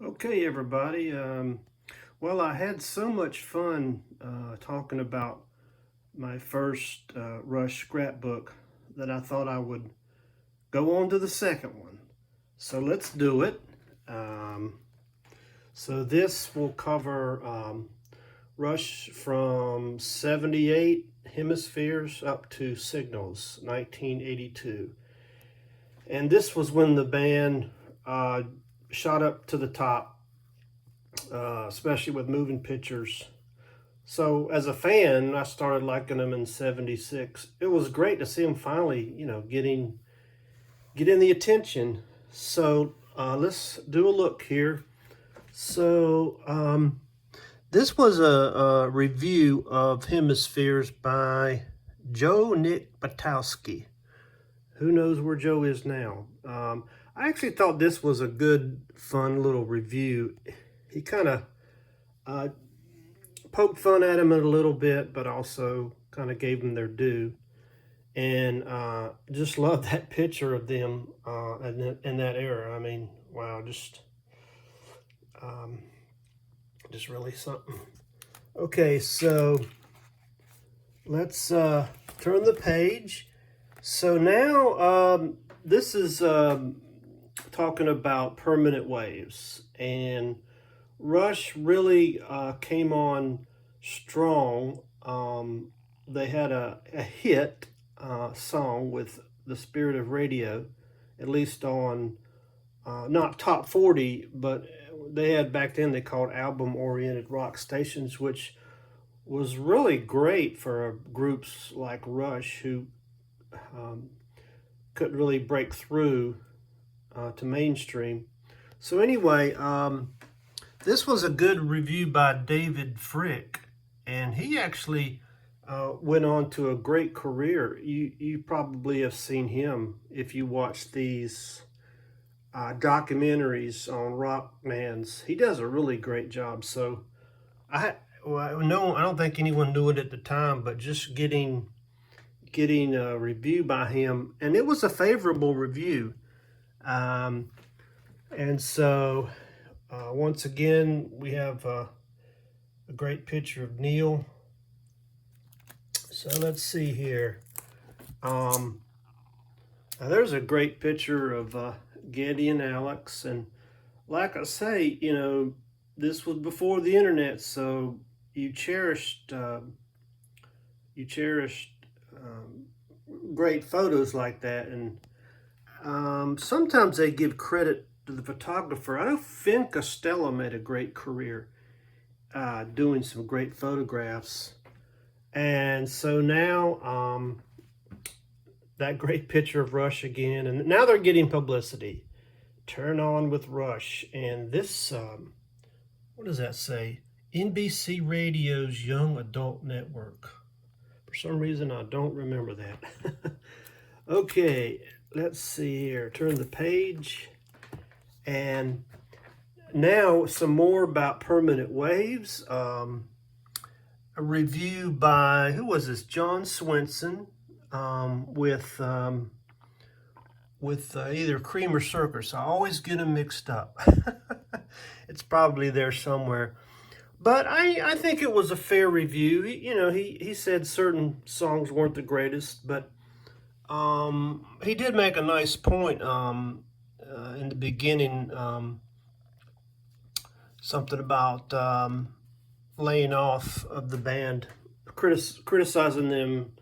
Okay, everybody. Well, I had so much fun talking about my first Rush scrapbook that I thought I would go on to the second one. So let's do it. Um, so this will cover Rush from 78 Hemispheres up to Signals, 1982. And this was when the band shot up to the top, especially with moving pictures. So as a fan, I started liking them in '76. It was great to see them finally, getting the attention. So let's do a look here. So this was a review of Hemispheres by Joe Nick Batowski. Who knows where Joe is now? I actually thought this was a good, fun little review. He kind of poked fun at him a little bit, but also kind of gave them their due. And just love that picture of them in that era. I mean, wow, just really something. Okay, so let's turn the page. So now this is talking about permanent waves, and Rush really came on strong. They had a hit song with The Spirit of Radio, at least on not top 40, but they had back then they called album-oriented rock stations, which was really great for groups like Rush who couldn't really break through to mainstream. So anyway, this was a good review by David Frick, and he actually went on to a great career. You probably have seen him if you watch these documentaries on rock bands. He does a really great job. So I don't think anyone knew it at the time, but just getting a review by him, and it was a favorable review. And so once again, we have a great picture of Neil. So let's see here. Now there's a great picture of Geddy and Alex, and like I say, this was before the internet, so you cherished great photos like that, and sometimes they give credit to the photographer. I know Finn Costello made a great career doing some great photographs. And so now that great picture of Rush again, and now they're getting publicity. Turn on with Rush. And this, what does that say? NBC Radio's Young Adult Network. For some reason, I don't remember that. Okay, let's see here. Turn the page. And now some more about permanent waves. A review by, who was this? John Swenson with either Cream or Circus. I always get them mixed up. It's probably there somewhere. But I think it was a fair review. He said certain songs weren't the greatest, but he did make a nice point in the beginning, something about laying off of the band, criticizing them.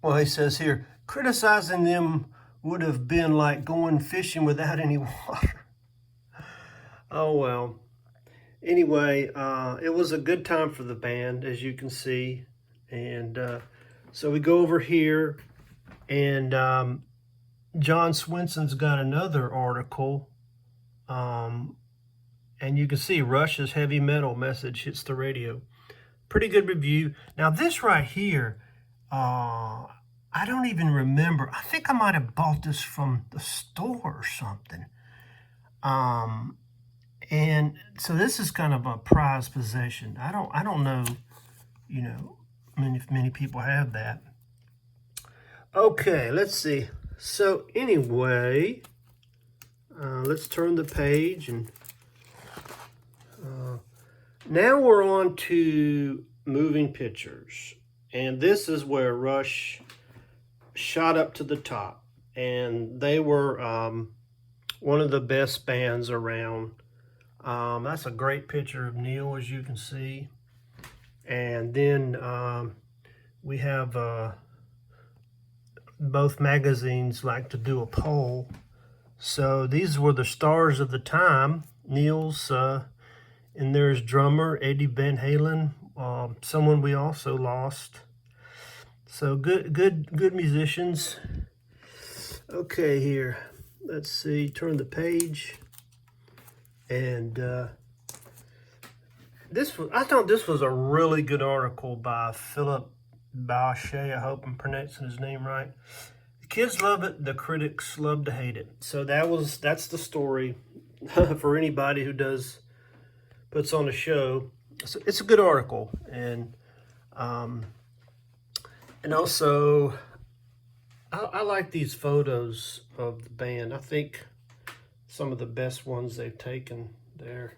Well, he says here, criticizing them would have been like going fishing without any water. Oh, well. Anyway, it was a good time for the band, as you can see. And so we go over here, and John Swenson's got another article. And you can see Rush's heavy metal message hits the radio. Pretty good review. Now this right here, I don't even remember. I think I might have bought this from the store or something. And so this is kind of a prized possession. I don't know, if many people have that. Okay, let's see. So anyway, let's turn the page, and now we're on to moving pictures. And this is where Rush shot up to the top. And they were one of the best bands around. That's a great picture of Neil, as you can see. And then we have both magazines like to do a poll. So these were the stars of the time. Neil's, and there's drummer Eddie Van Halen, someone we also lost. So good musicians. Okay, here, let's see, turn the page. And I thought this was a really good article by Philip Bauchet. I hope I'm pronouncing his name right. The kids love it, the critics love to hate it. So that's the story for anybody who puts on a show. So it's a good article, and also I like these photos of the band. I think some of the best ones they've taken there.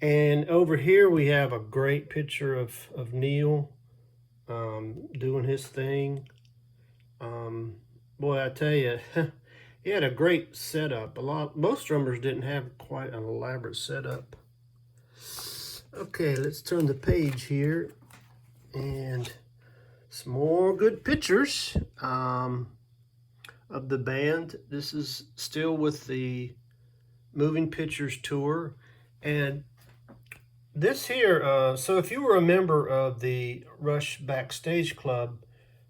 And over here we have a great picture of Neil doing his thing. Boy, I tell you, he had a great setup. Most drummers didn't have quite an elaborate setup. Okay, let's turn the page here, and some more good pictures of the band. This is still with the Moving Pictures tour, and this here, so if you were a member of the Rush Backstage Club,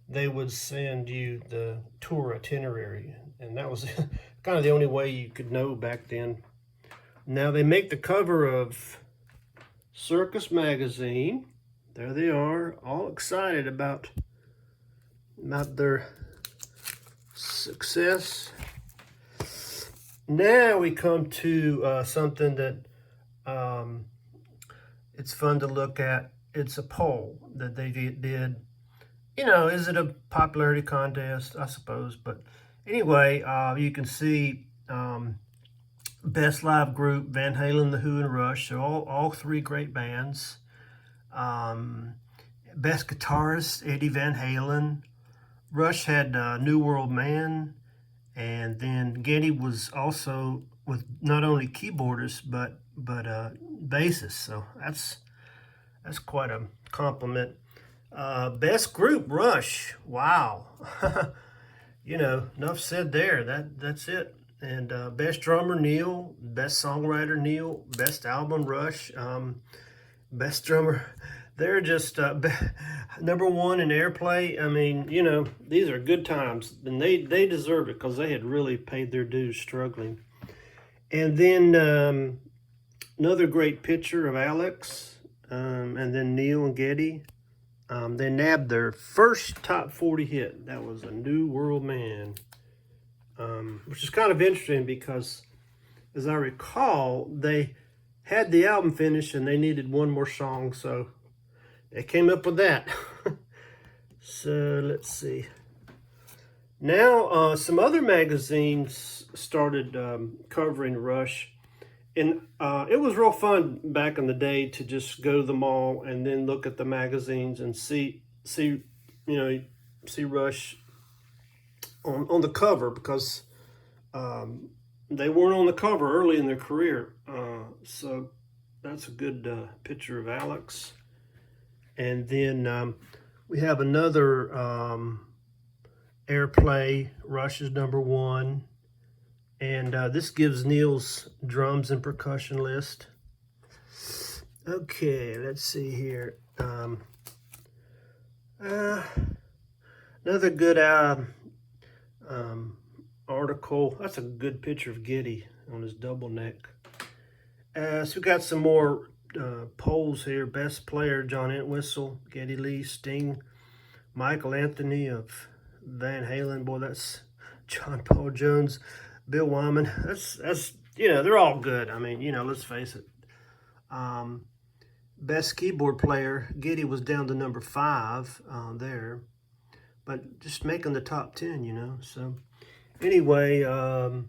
they would send you the tour itinerary, and that was kind of the only way you could know back then. Now they make the cover of Circus magazine. There they are, all excited about their success. Now we come to something that it's fun to look at. It's a poll that they did. You know, is it a popularity contest? I suppose. But anyway, you can see best live group, Van Halen, The Who, and Rush. So all three great bands. Best guitarist, Eddie Van Halen. Rush had New World Man. And then Geddy was also with not only keyboardist, but bassist. So that's quite a compliment. Best group, Rush. Wow. You know, enough said there. That's it. And best drummer, Neil. Best songwriter, Neil. Best album, Rush. Best drummer. They're just number one in airplay. I mean, you know, these are good times, and they deserve it because they had really paid their dues struggling. And then another great picture of Alex, and then Neil and Geddy. They nabbed their first top 40 hit. That was A New World Man, which is kind of interesting because, as I recall, they had the album finished and they needed one more song, so they came up with that. So let's see. Now, some other magazines started covering Rush. And it was real fun back in the day to just go to the mall and then look at the magazines and see Rush on the cover, because they weren't on the cover early in their career. So that's a good picture of Alex. And then we have another airplay, Rush is number one. And this gives Neil's drums and percussion list. Okay, let's see here. Another good article. That's a good picture of Geddy on his double neck. So we got some more polls here. Best player, John Entwistle, Geddy Lee, Sting, Michael Anthony of Van Halen. Boy, that's John Paul Jones. Bill Wyman. That's you know, they're all good. I mean, you know, let's face it. Best keyboard player, Geddy was down to number 5 there. but just making the top 10, you know. So anyway, a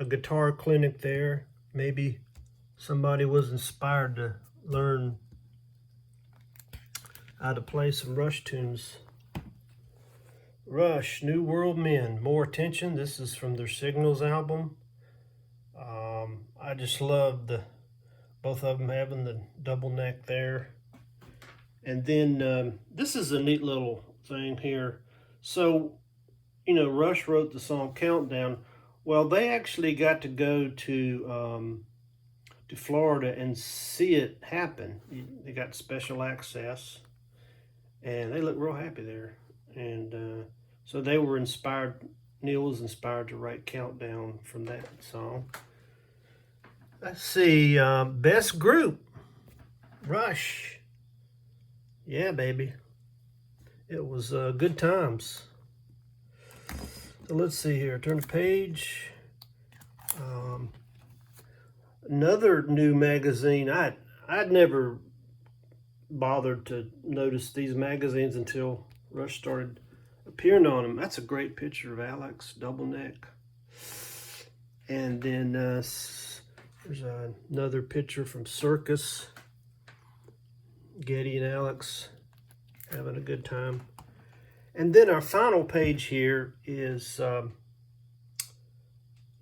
guitar clinic there. Maybe somebody was inspired to learn how to play some Rush tunes. Rush, New World Men, More Attention. This is from their Signals album. I just love both of them having the double neck there. And then this is a neat little thing here. So, you know, Rush wrote the song Countdown. Well, they actually got to go to Florida and see it happen. They got special access, and they look real happy there. And so they were inspired. Neil was inspired to write Countdown from that song. Let's see, best group, Rush. Yeah, baby. It was good times. So let's see here. Turn the page. Another new magazine. I'd never bothered to notice these magazines until Rush started appearing on them. That's a great picture of Alex, double neck. And then there's another picture from Circus. Getty and Alex having a good time. And then our final page here is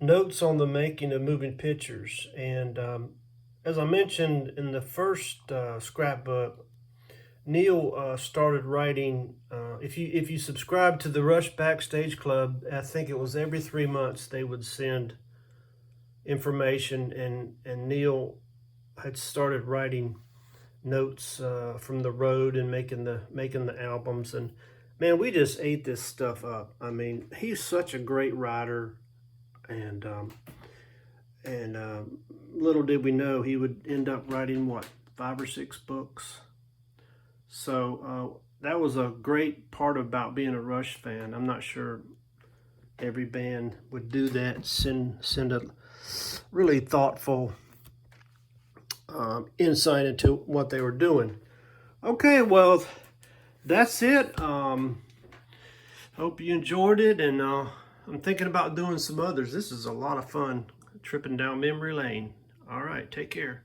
notes on the making of moving pictures. And as I mentioned in the first scrapbook, Neil started writing. If you subscribe to the Rush Backstage Club, I think it was every 3 months they would send information, and Neil had started writing notes from the road and making the albums. And man, we just ate this stuff up. I mean, he's such a great writer, and little did we know he would end up writing what, 5 or 6 books. So that was a great part about being a Rush fan. I'm not sure every band would do that, send a really thoughtful insight into what they were doing. Okay, well, that's it. Hope you enjoyed it, and I'm thinking about doing some others. This is a lot of fun, tripping down memory lane. All right, take care.